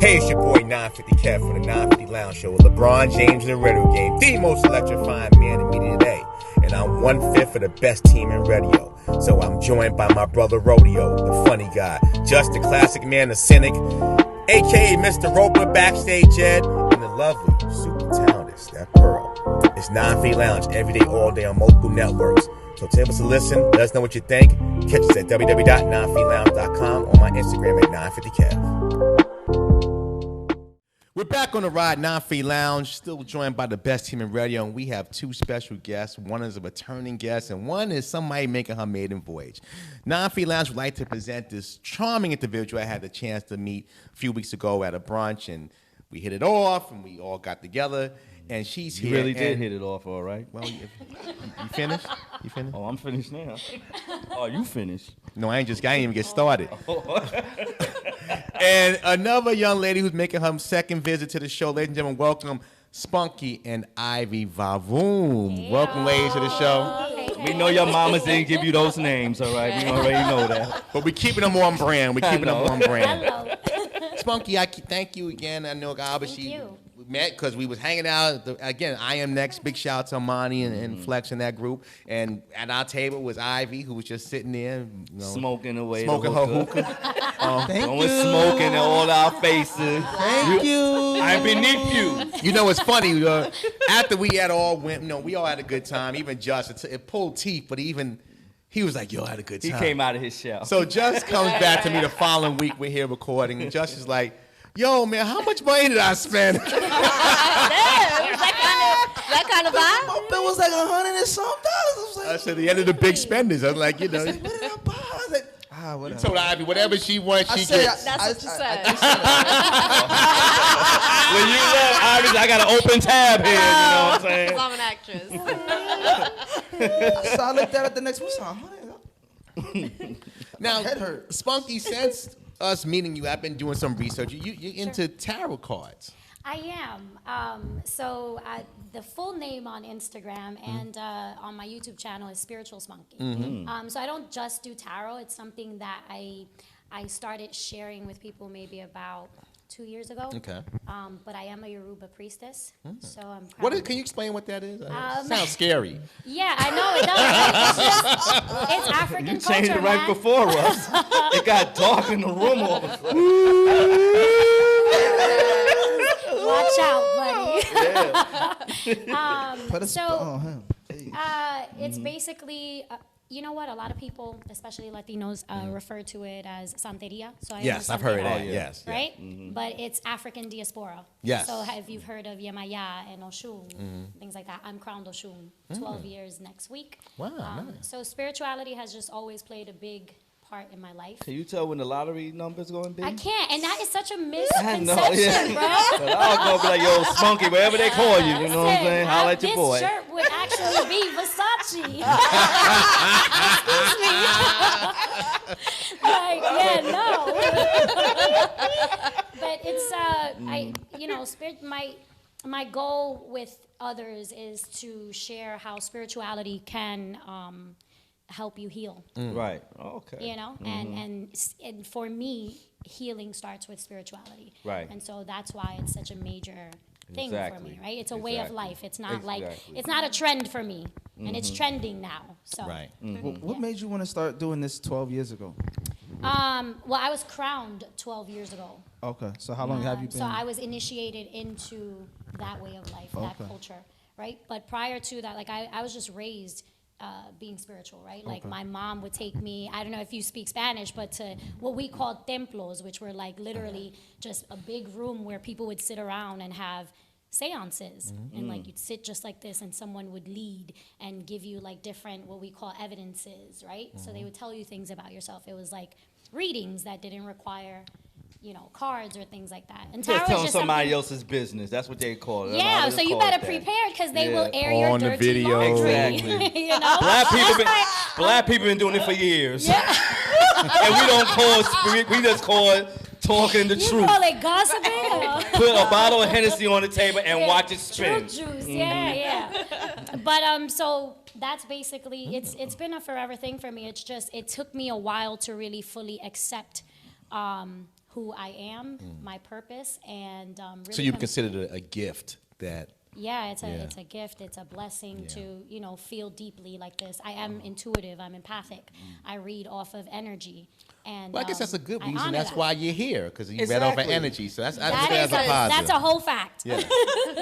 Hey, it's your boy 950 Kev for the 950 Lounge Show with LeBron James in the radio game, the most electrifying man in media today. And I'm 1/5 of the best team in radio. So I'm joined by my brother Rodeo, the funny guy, just the classic man, the cynic, aka Mr. Roper, backstage Ed, and the lovely, super talented Steph Pearl. It's 950 Lounge every day, all day on multiple networks. So tell us a listen, let us know what you think. Catch us at www.950lounge.com or my Instagram at 950kev. We're back on the ride, 950 Lounge, still joined by the best team in radio, and we have two special guests. One is a returning guest, and one is somebody making her maiden voyage. 950 Lounge would like to present this charming individual I had the chance to meet a few weeks ago at a brunch, and we hit it off, and we all got together. And she's here. You really did hit it off, all right. Well, you finished? You finished? Oh, I'm finished now. Oh, you finished? No, I didn't even get started. And another young lady who's making her second visit to the show. Ladies and gentlemen, welcome Spunky and Ivy VaVoom. Yeah. Welcome, ladies, to the show. We know your mamas didn't give you those names, all right? We already know that. But we're keeping them on brand. We're keeping them on brand. Hello. Spunky, I thank you again. I know obviously we met because we was hanging out. Again, I Am Next. Big shout out to Amani and Flex in that group. And at our table was Ivy, who was just sitting there, smoking away, smoking her hookah. Thank you. Smoking in all our faces. Thank you. I'm beneath you. You know, it's funny. After we had all went, we all had a good time. Even Josh, it pulled teeth, but he was like, yo, I had a good time. He came out of his shell. So Just comes back to me the following week. We're here recording, and Just is like, yo, man, how much money did I spend? that kind of vibe? My bill was like $100 and some dollars. I said, the end of the big spenders. I'm like, what did I buy? I was like, whatever. You told Ivy, whatever she wants, she gets. That's what you said. When you love Ivy, I got an open tab here, you know what I'm saying? Because I'm an actress. So I looked at it the next one. Now, Spunky, since us meeting you, I've been doing some research. You're into tarot cards. I am. The full name on Instagram and on my YouTube channel is Spiritual Spunky. So I don't just do tarot. It's something that I started sharing with people maybe about 2 years ago. Okay. But I am a Yoruba priestess, so I'm. Can you explain what that is? Sounds scary. Yeah, I know it does. It's African You culture, changed it right man. before us. It got dark in the room all of a sudden. Watch out, buddy. It's basically. You know what? A lot of people, especially Latinos, refer to it as Santeria. So Yes, I've heard that. Yes. Right? But it's African diaspora. Yes. So have you heard of Yemaya and Oshun, things like that? I'm crowned Oshun, 12 years next week. Wow, nice. So spirituality has just always played a big part in my life. Can you tell when the lottery number's going to be? I can't, and that is such a I know, misconception, bro. I'll go be like, yo, Spunky, wherever they call you, you know what I'm saying? Holla at your boy. This shirt would actually be Versace. Excuse me. Like, yeah, no. But it's, my goal with others is to share how spirituality can help you heal. Right. Okay. You know, and for me, healing starts with spirituality. Right. And so that's why it's such a major thing for me, right? It's a way of life. It's not like it's not a trend for me, and it's trending now. So. Right. What made you want to start doing this 12 years ago? Well, I was crowned 12 years ago. Okay. So how long have you been? So I was initiated into that way of life, that culture, right? But prior to that, like I was just raised being spiritual, right? Like my mom would take me, I don't know if you speak Spanish, but to what we called templos, which were like literally just a big room where people would sit around and have seances. And like you'd sit just like this and someone would lead and give you like different, what we call evidences, right? So they would tell you things about yourself. It was like readings that didn't require cards or things like that. And tarot Just telling is somebody else's business. That's what they call it. Yeah, so you better prepare because they will air your On the dirty video. laundry. Exactly. You know? Black people been doing it for years. Yeah. And we don't call it we just call it talking the truth. You call it gossiping? Put a bottle of Hennessy on the table and watch it spin. Truth juice, yeah. But so that's basically it's been a forever thing for me. It's just it took me a while to really fully accept who I am, my purpose, and really So you consider it a gift that. yeah, it's a gift. It's a blessing to, feel deeply like this. I am intuitive. I'm empathic. I read off of energy. And Well, I guess that's a good I reason. honor That's that. why you're here, because you read off of energy. So that's That that's is a positive. that's a whole fact. Yeah.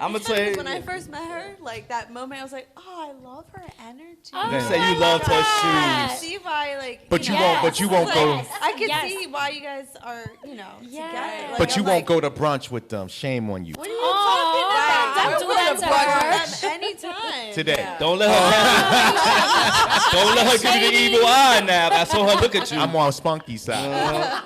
I'm gonna tell you. When I first met her, like that moment, I was like, oh, I love her energy. You say you loved her I shoes. see why, like, But you Yes. won't. But you won't go. Yes. I can Yes. see why you guys are, together. Like, But you I'm won't like, go to brunch with them. Shame on you. What are you Oh, talking about? don't do that to her. Anytime. Today. Yeah. Don't let her. Don't let her give you the evil eye now. I saw her look at you. I'm on Spunky side.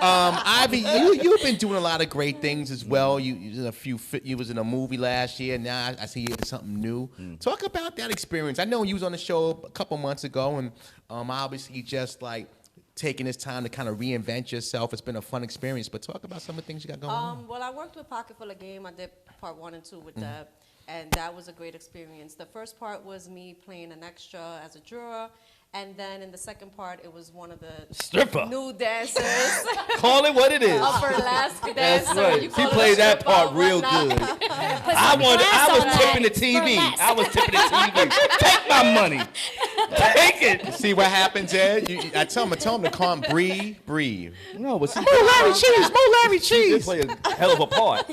Ivy, you've been doing a lot of great things as well. You was in you was in a movie last year. Now I see you in something new. Talk about that experience. I know you was on the show a couple months ago, and obviously just like taking this time to kind of reinvent yourself. It's been a fun experience. But talk about some of the things you got going on. Well, I worked with Pocket Full of Game. I did part 1 and 2 with Deb, and that was a great experience. The first part was me playing an extra as a juror, and then in the second part, it was one of the Stripper. new dancers, Call it what it is. upper Alaska That's dancer. right. You She call it a played that stripper, part real whatnot. good. Put I some class was on tipping the that. TV. Burlesque. I was tipping the TV. Take my money. Take it. See what happens, Ed? I tell him to calm, breathe. No, but see, Larry Cheese, Larry she did play a hell of a part.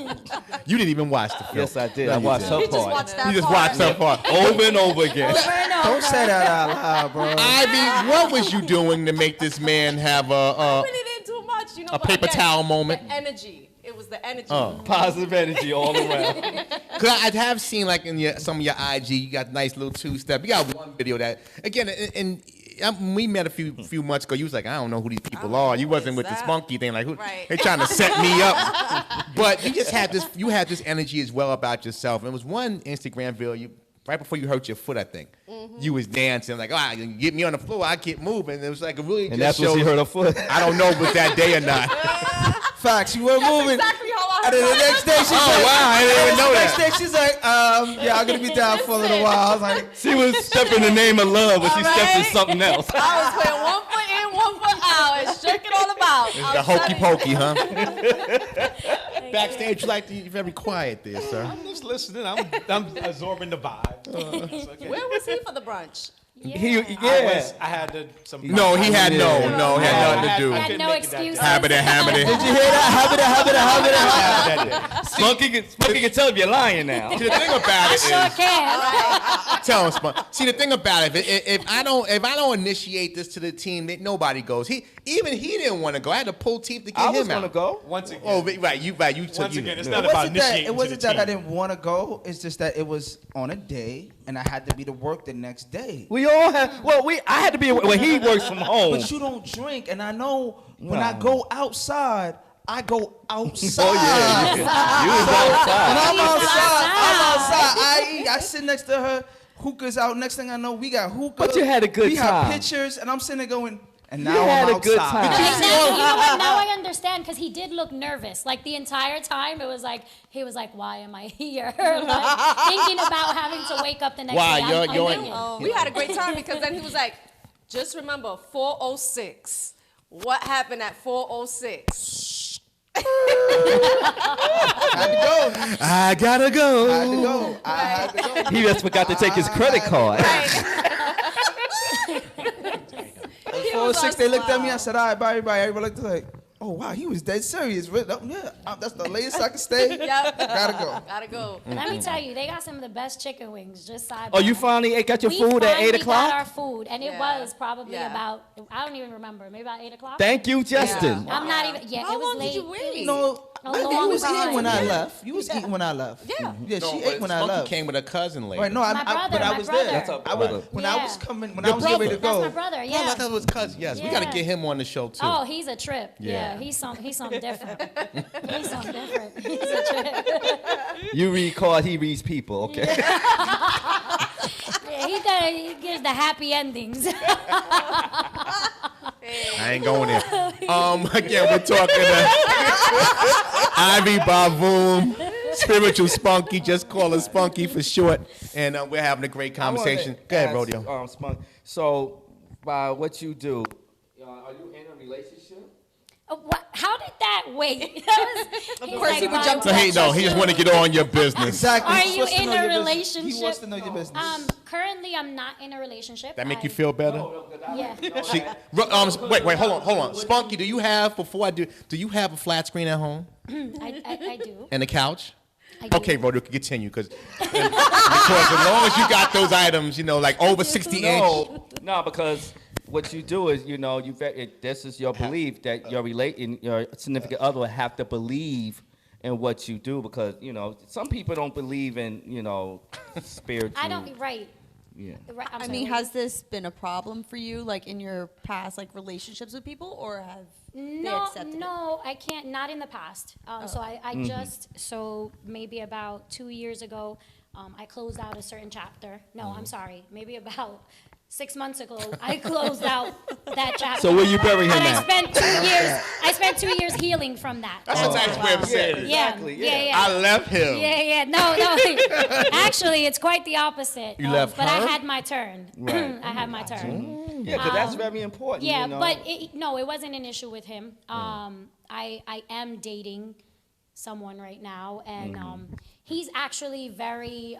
You didn't even watch the film. Yes, I did. No, I you watched didn't. her You just part. watched that You just part. watched that part. Over and over again. Don't say that out loud, bro. Ivy, what was you doing to make this man have I really didn't do much, a but paper again, towel moment? The energy. It was the energy. Positive energy all around. Because I have seen, like, in some of your IG, you got nice little two-step. You got one video that, again, and we met a few months ago. You was like, I don't know who these people are. You wasn't is with the that? Spunky thing. Like, Right. they trying to set me up. But you just had this, energy as well about yourself. And it was one Instagram video, right before you hurt your foot, I think. You was dancing, like, you get me on the floor, I get moving. It was like, it really And just that's when she shows- hurt her foot. I don't know if it was that day or not. Facts, you were moving. Exactly how I And then the next day, she's Oh, like, wow, I didn't even know the next that. day, she's like, yeah, I'm gonna be down for a little while. I was like, She was stepping in the name of love, but she stepped in Alright. something else. I was putting 1 foot in, 1 foot out, and shaking all about. The hokey pokey, huh? Backstage, you're very quiet there, sir. I'm just listening. I'm absorbing the vibe. It's okay. Where was he for the brunch? I had some. No, he had Yeah. no, he had nothing to do. I Had couldn't no make it that day. excuses. Habit. did you hear that? Spunky can tell if you're lying now. See, the thing about it Sure is, can. tell him, Spunk. See, the thing about it, if I don't initiate this to the team, nobody goes. He didn't want to go. I had to pull teeth to get I him was out. gonna go. Once again. Oh, right. You took. Once you again, it's knew. not It about wasn't that, initiating. it wasn't that to I the team. didn't want to go. It's just that it was on a day, and I had to be to work the next day. We all have. Well, I had to be. Well, he works from home. But you don't drink, and I know when I go outside, I go outside. Oh yeah, you was outside. When I'm outside, outside. I eat. I sit next to her. Hookah's out. Next thing I know, we got hookah. But you had a good we time. have pictures, and I'm sitting there going, and now You had I'm a good outside. time. But exactly, you know what? Now I understand because he did look nervous. Like the entire time, it was like he was like, "Why am I here?" Like, thinking about having to wake up the next Why? day. You're- I'm you're- thinking. We had a great time because then he was like, just remember 4:06. What happened at 4:06? I had to go. I gotta go. I had to go. I had to go. He just forgot to take his credit card. He 406, they looked at me. I wow. said, all right, bye, bye. Everybody looked like, oh, wow, he was dead serious. Yeah, that's the latest I can stay. Yep. Gotta go. Gotta go. Let me tell you, they got some of the best chicken wings. Just side. Oh, you finally got your food at 8 We got our o'clock? food, and it Yeah. was probably Yeah. about, I don't even remember, maybe about 8 o'clock. Thank you, Justin. I'm not even. Yeah, How it was long late. did you wait? No, A you long was time. eating when I Yeah. left. You was eating when I left. Yeah. Yeah, No, she but ate when I Spunky left. came with a cousin later. Right, no, My brother, but I my was brother. there. That's a I was, brother. when I Yeah. was coming, when Your I was getting ready to That's go. my brother. Oh, I Yeah. thought it was cousin. Yes, we gotta Yeah. get him on the show too. Oh, he's a trip. Yeah. Yeah, he's something different. He's something different. He's a trip. You read card, he reads people. Okay. Yeah, he gives the happy endings. I ain't going there. Again, we're talking to Ivy VaVoom, spiritual Spunky. Just call her Spunky for short. And we're having a great conversation. Go ahead, Rodeo. So, by what you do, are you in a relationship? How did that wait? Of course he would jump to So he just want to get on your business. Exactly. Are He you wants to in know a your business. relationship? He wants to know your business. Currently, I'm not in a relationship. That make you feel better? Yeah. See, wait, hold on. Spunky, do you have you have a flat screen at home I do. and a couch? I do. Okay, Rodeo, continue because as long as you got those items, like over 60 inch. No, because what you do is, this is your belief that your significant other will have to believe in what you do because, some people don't believe in, spiritual. I don't. Right. Yeah. Right, I'm I sorry, mean, what has this been a problem for you, like in your past, like relationships with people, or have they accepted it? No, I can't. Not in the past. So I just maybe about 2 years ago, I closed out a certain chapter. No, I'm sorry. Maybe about 6 months ago, I closed out that chapter. So where you bury him and at? I spent 2 years healing from that. That's a nice way of saying it. Yeah. I left him. Yeah. No. Actually, it's quite the opposite. You left but her? I had my turn. Right. I had my turn. Yeah, because that's very important. Yeah, but it wasn't an issue with him. I am dating someone right now, and he's actually very.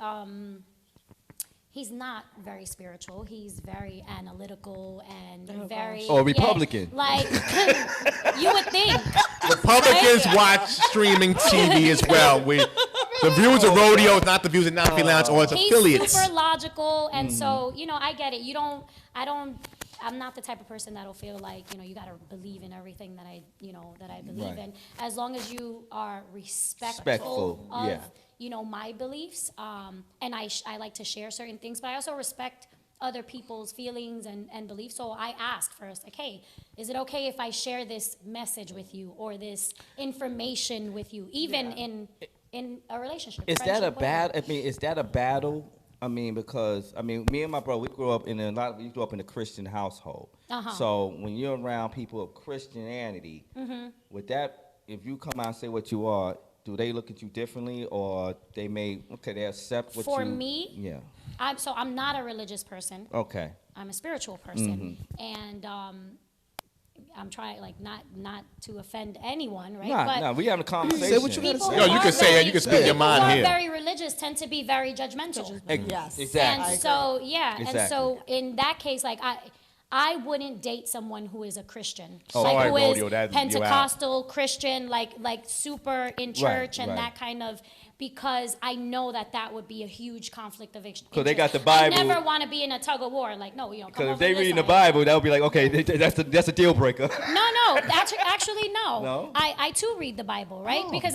He's not very spiritual. He's very analytical and very. Oh, Republican. Like you would think. Republicans watch streaming TV as well. The views of Rodeo is not the views of Nafi Lounge or its He's affiliates. super logical, and so I get it. I'm not the type of person that'll feel like you gotta believe in everything that I believe Right. in. As long as you are respectful Respectful, of yeah. My beliefs, and I like to share certain things, but I also respect other people's feelings and beliefs. So I ask first, like, hey, is it okay if I share this message with you or this information with you, even in a relationship? Is that a friendship, whatever? bad? I mean, is that a battle? I mean, because me and my brother, we grew up in a Christian household. Uh-huh. So when you're around people of Christianity, with that, if you come out and say what you are, do they look at you differently, or they accept what you? For me, yeah. I'm not a religious person. Okay. I'm a spiritual person, and I'm trying not to offend anyone, right? No, we having a conversation. Say what you gotta People say. who Yo, you are can say it. very- You can speak your people mind who are here. very religious tend to be very judgmental. Yes. Exactly. And so, Exactly. and so in that case, like I wouldn't date someone who is a Christian, Oh, like sorry, who is Rodeo, that- you out. Pentecostal Christian, like super in church and right. that kind of, because I know that would be a huge conflict of interest. 'Cause they got the Bible. I never want to be in a tug of war. Like, no, come Because over if they this reading the side. Bible, that would be like, okay, that's a deal breaker. No, actually no. No? I too read the Bible, right? Oh. Because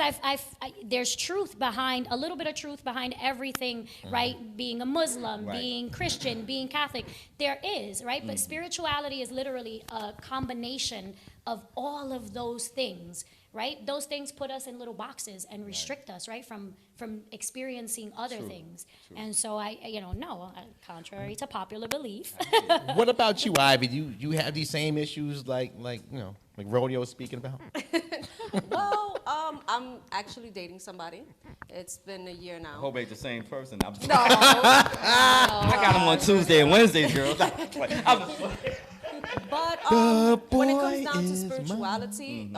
there's truth behind, a little bit of truth behind everything, right? Being a Muslim, Right. being Christian, being Catholic, there is, right? But spirituality is literally a combination of all of those things, right? Those things put us in little boxes and restrict us, right, from experiencing other things. And so contrary to popular belief. What about you, Ivy? You have these same issues like Rodeo was speaking about? Well, I'm actually dating somebody. It's been a year now. Hope ain't the same person. No. I got him on Tuesday and Wednesdays, girl. But when it comes down to spirituality,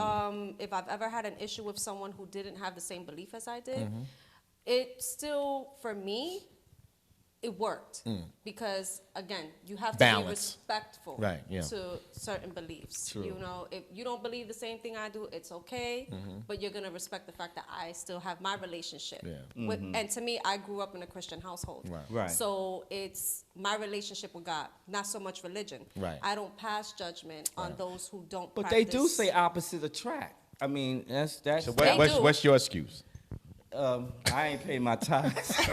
if I've ever had an issue with someone who didn't have the same belief as I did, it still, for me, it worked. Because, again, you have to be Balance. respectful Right, yeah. to certain beliefs. True. You know, if you don't believe the same thing I do, it's okay, but you're going to respect the fact that I still have my relationship. Yeah. And to me, I grew up in a Christian household. Right. So it's my relationship with God, not so much religion. Right. I don't pass judgment on those who don't But practice. they do say opposites attract. I mean, that's. So They do. what's your excuse? I ain't paid my tithes. That's the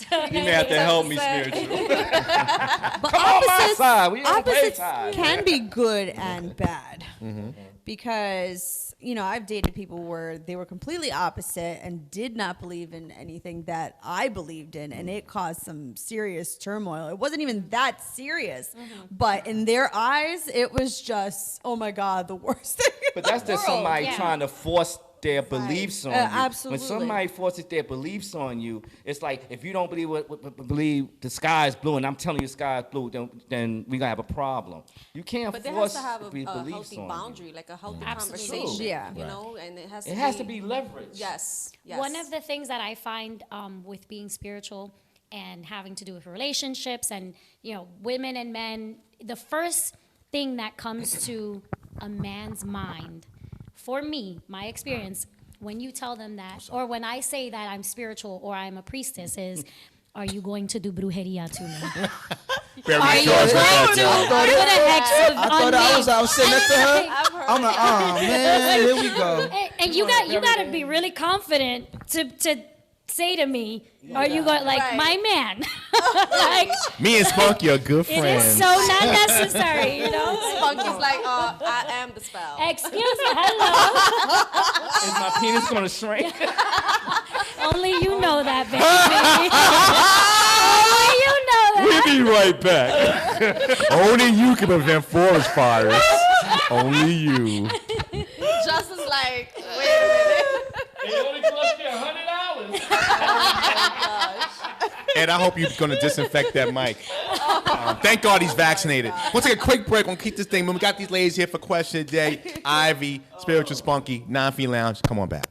10%. You may have to help me spiritually. But Come on my side. We don't pay opposites tithes. can be good and bad. Because, I've dated people where they were completely opposite and did not believe in anything that I believed in, and it caused some serious turmoil. It wasn't even that serious, but in their eyes, it was just, oh my God, the worst thing. But that's just somebody Yeah. trying to force their beliefs on you. Absolutely. When somebody forces their beliefs on you, it's like if you don't believe the sky is blue, and I'm telling you the sky is blue, then we're gonna have a problem. You can't But there force has to have a beliefs healthy on boundary, you. like a healthy Absolutely. conversation. Yeah. You know, and it has to. It has to be leverage. Yes. Yes. One of the things that I find with being spiritual and having to do with relationships and, you know, women and men, the first thing that comes to a man's mind, for me, my experience, when you tell them that, or when I say that I'm spiritual or I'm a priestess, is, are you going to do brujeria to me? Are you going to put a hex I on thought me? I was sitting next to her. I'm like, oh man, here we go. And you got to be really confident to say to me, are you going, like, Right. my man? Like, Me and Spunky are good it friends. is so not necessary, you know? Spunky's like, I am the spell. Excuse me, hello. Is my penis gonna shrink? Only you know that, baby. Only you know that. We'll be right back. Only you can prevent forest fires. Only you. Justin's like, wait a minute. It only cost you $100. And I hope you're going to disinfect that mic. Thank God he's vaccinated. We'll take a quick break. We'll keep this thing moving. We got these ladies here for question of the day. Ivy, Spiritual Spunky, Non-Fee Lounge. Come on back.